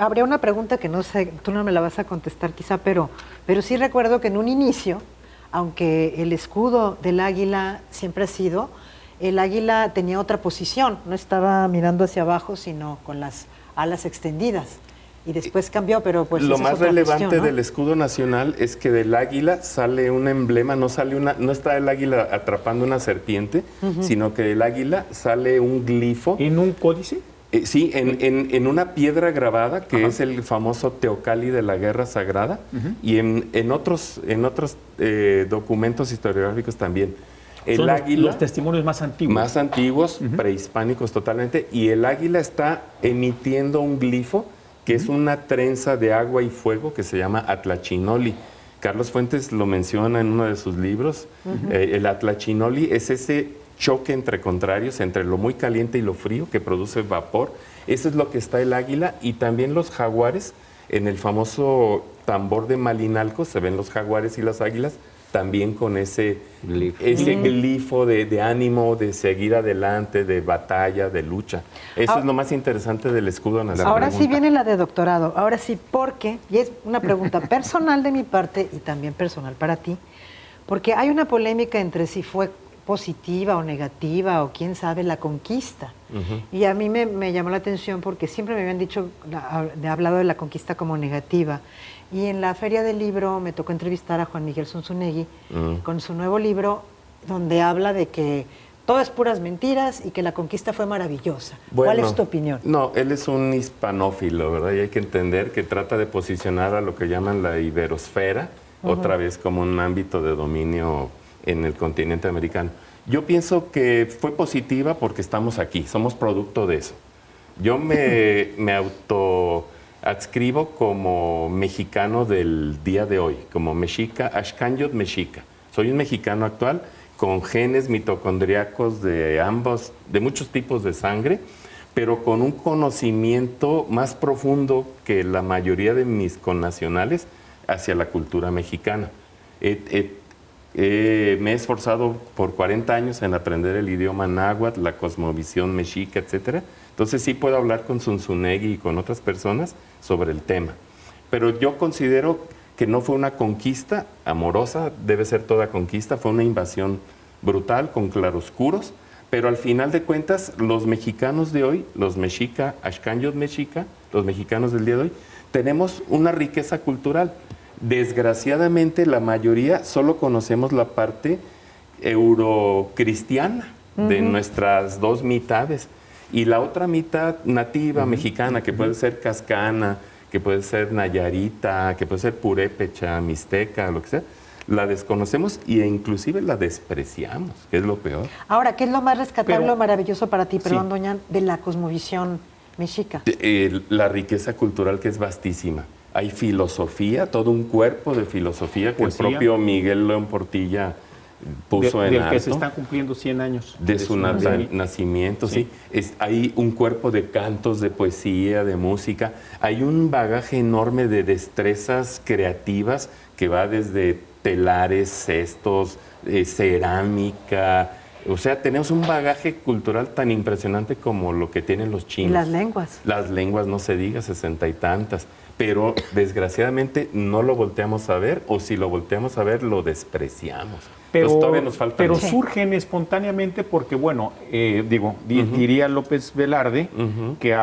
Habría una pregunta que no sé, tú no me la vas a contestar quizá, pero sí recuerdo que en un inicio, aunque el escudo del águila siempre ha sido, el águila tenía otra posición, no estaba mirando hacia abajo, sino con las alas extendidas. Y después cambió, pero pues lo esa más es otra relevante cuestión, ¿no? del escudo nacional es que del águila sale un emblema, no está el águila atrapando una serpiente, sino que del águila sale un glifo. ¿En un códice? Sí, en una piedra grabada, que es el famoso Teocalli de la Guerra Sagrada, y en otros documentos historiográficos también. Son los testimonios más antiguos. Más antiguos, prehispánicos totalmente, y el águila está emitiendo un glifo, que es una trenza de agua y fuego que se llama Atlachinoli. Carlos Fuentes lo menciona en uno de sus libros. El Atlachinoli es ese choque entre contrarios, entre lo muy caliente y lo frío, que produce vapor. Eso es lo que está el águila, y también los jaguares. En el famoso tambor de Malinalco se ven los jaguares y las águilas, también con ese glifo de ánimo, de seguir adelante, de batalla, de lucha. Eso es lo más interesante del escudo nacional. Ahora sí viene la de doctorado, ahora sí, porque, y es una pregunta personal de mi parte y también personal para ti, porque hay una polémica entre si fue positiva o negativa o quién sabe la conquista. Y a mí me llamó la atención porque siempre me habían dicho, hablado de la conquista como negativa. Y en la Feria del Libro me tocó entrevistar a Juan Miguel Zunzunegui con su nuevo libro, donde habla de que todo es puras mentiras y que la conquista fue maravillosa. Bueno, ¿cuál es tu opinión? No, él es un hispanófilo, ¿verdad? Y hay que entender que trata de posicionar a lo que llaman la iberosfera, otra vez como un ámbito de dominio en el continente americano. Yo pienso que fue positiva porque estamos aquí, somos producto de eso. Yo me autoadscribo como mexicano del día de hoy, como mexica, Axcanyotl mexica. Soy un mexicano actual con genes mitocondriacos de muchos tipos de sangre, pero con un conocimiento más profundo que la mayoría de mis connacionales hacia la cultura mexicana. Me he esforzado por 40 años en aprender el idioma náhuatl, la cosmovisión mexica, etc. Entonces sí puedo hablar con Zunzunegui y con otras personas sobre el tema. Pero yo considero que no fue una conquista amorosa, debe ser toda conquista, fue una invasión brutal con claroscuros, pero al final de cuentas los mexicanos de hoy, los mexica, Axcanyotl mexica, los mexicanos del día de hoy, tenemos una riqueza cultural. Desgraciadamente, la mayoría solo conocemos la parte eurocristiana de nuestras dos mitades. Y la otra mitad nativa mexicana, que puede ser cascana, que puede ser nayarita, que puede ser purépecha, mixteca, lo que sea, la desconocemos e inclusive la despreciamos, que es lo peor. Ahora, ¿qué es lo más rescatable o Pero- maravilloso para ti, perdón, Sí. doña, de la cosmovisión mexica? La riqueza cultural, que es vastísima. Hay filosofía, todo un cuerpo de filosofía que Poesía. el propio Miguel León Portilla puso en del alto. que se están cumpliendo 100 años. De su nacimiento, sí. Hay un cuerpo de cantos, de poesía, de música. Hay un bagaje enorme de destrezas creativas que va desde telares, cestos, cerámica, O sea, tenemos un bagaje cultural tan impresionante como lo que tienen los chinos. Y las lenguas. Las lenguas, no se diga, 60 y tantas. Pero desgraciadamente no lo volteamos a ver, o si lo volteamos a ver, lo despreciamos. Pero, Entonces, todavía nos falta pero mucho. surgen espontáneamente porque, bueno, diría López Velarde que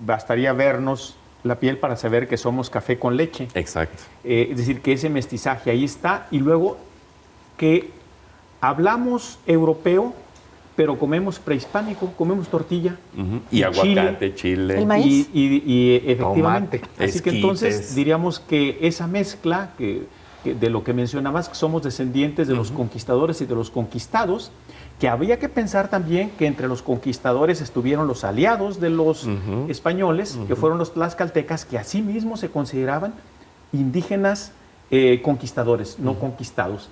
bastaría vernos la piel para saber que somos café con leche. Exacto. Es decir, que ese mestizaje ahí está, y luego que hablamos europeo, pero comemos prehispánico, comemos tortilla. Y aguacate, chile. El maíz. Y efectivamente. Tomate, Así que esquites. entonces diríamos que esa mezcla que de lo que mencionabas, que somos descendientes de los conquistadores y de los conquistados, que había que pensar también que entre los conquistadores estuvieron los aliados de los españoles, que fueron los tlaxcaltecas, que asimismo se consideraban indígenas conquistadores, no conquistados.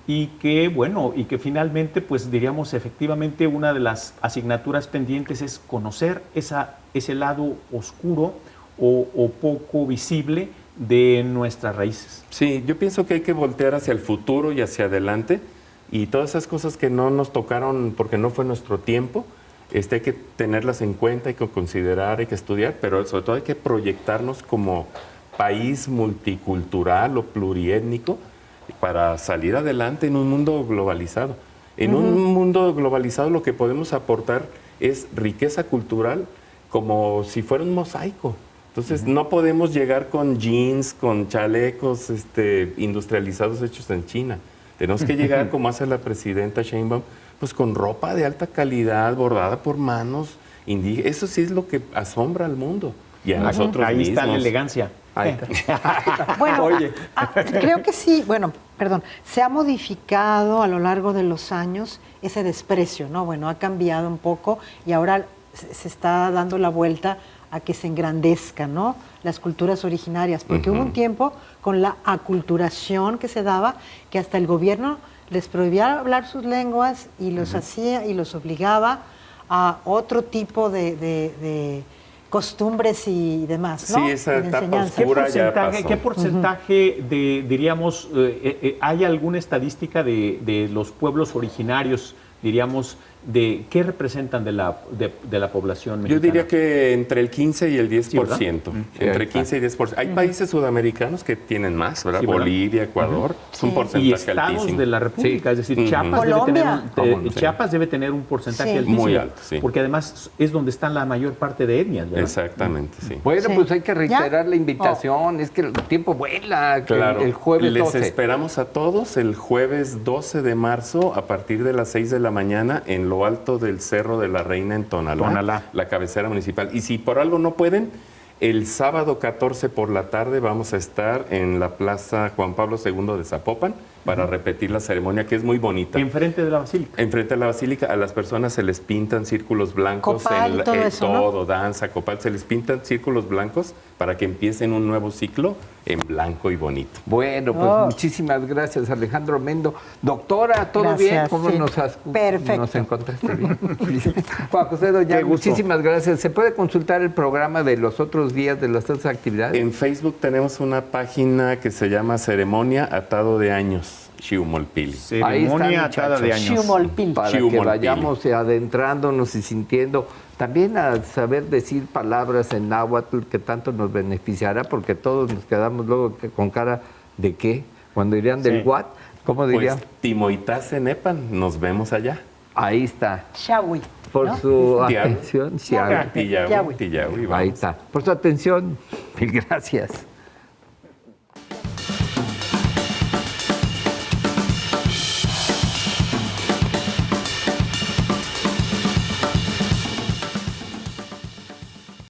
Y que, bueno, y que finalmente, pues diríamos, efectivamente, una de las asignaturas pendientes es conocer ese lado oscuro o poco visible de nuestras raíces. Sí, yo pienso que hay que voltear hacia el futuro y hacia adelante, y todas esas cosas que no nos tocaron porque no fue nuestro tiempo, hay que tenerlas en cuenta, hay que considerar, hay que estudiar, pero sobre todo hay que proyectarnos como país multicultural o pluriétnico para salir adelante en un mundo globalizado. En un mundo globalizado lo que podemos aportar es riqueza cultural como si fuera un mosaico. Entonces no podemos llegar con jeans, con chalecos industrializados hechos en China. Tenemos que llegar, como hace la presidenta Sheinbaum, pues con ropa de alta calidad, bordada por manos indígenas. Eso sí es lo que asombra al mundo y a nosotros Ahí mismos. está la elegancia. Ahí está. Bueno, creo que sí, se ha modificado a lo largo de los años ese desprecio, ¿no? Bueno, ha cambiado un poco y ahora se está dando la vuelta a que se engrandezcan, ¿no?, las culturas originarias, porque hubo un tiempo con la aculturación que se daba, que hasta el gobierno les prohibía hablar sus lenguas y los hacía y los obligaba a otro tipo de costumbres y demás, ¿no? Sí, esa de etapa enseñanza. oscura ya pasó. ¿Qué porcentaje diríamos, hay alguna estadística de los pueblos originarios, diríamos, de qué representan de la población mexicana? Yo diría que entre el 15 y el 10%. Sí, Entre 15 y 10%. Hay países sudamericanos que tienen más, ¿verdad? Sí, ¿verdad? Bolivia, Ecuador. Es un Sí. porcentaje Y estados altísimo. de la República, es decir, Chiapas, Colombia. Chiapas debe tener un porcentaje Sí. altísimo. Muy alto, sí. Porque además es donde están la mayor parte de etnias, ¿verdad? Exactamente, sí. Bueno, Sí. pues hay que reiterar ¿Ya? la invitación. Es que el tiempo vuela. Que Claro. el jueves Les 12. esperamos a todos el jueves 12 de marzo a partir de las 6 de la mañana en lo alto del Cerro de la Reina en Tonalá, la cabecera municipal. Y si por algo no pueden, el sábado 14 por la tarde vamos a estar en la Plaza Juan Pablo II de Zapopan para repetir la ceremonia, que es muy bonita. Enfrente de la basílica. Enfrente de la basílica, a las personas se les pintan círculos blancos, Copal, todo eso, ¿no? todo, danza, copal, se les pintan círculos blancos para que empiecen un nuevo ciclo en blanco y bonito. Bueno, pues muchísimas gracias, Alejandro Mendo. Doctora, ¿todo Gracias, bien? ¿Cómo sí. nos encontraste bien? Juan José Doña, Qué gusto. muchísimas gracias. ¿Se puede consultar el programa de los otros días de las otras actividades? En Facebook tenemos una página que se llama Ceremonia Atado de Años, Xiumolpili. Ceremonia atada de años. Xiumolpil. Para que Xiumolpili. vayamos adentrándonos y sintiendo, también a saber decir palabras en náhuatl que tanto nos beneficiará, porque todos nos quedamos luego con cara de qué, cuando dirían del Sí. what, ¿cómo dirían? Pues Timoitase Nepan, nos vemos allá. Ahí está. Shawi. Por ¿no? su Tiago. atención, Xiawi. Tillahui, Tillahui. Tillahui, Ahí vamos. está. Por su atención, mil gracias.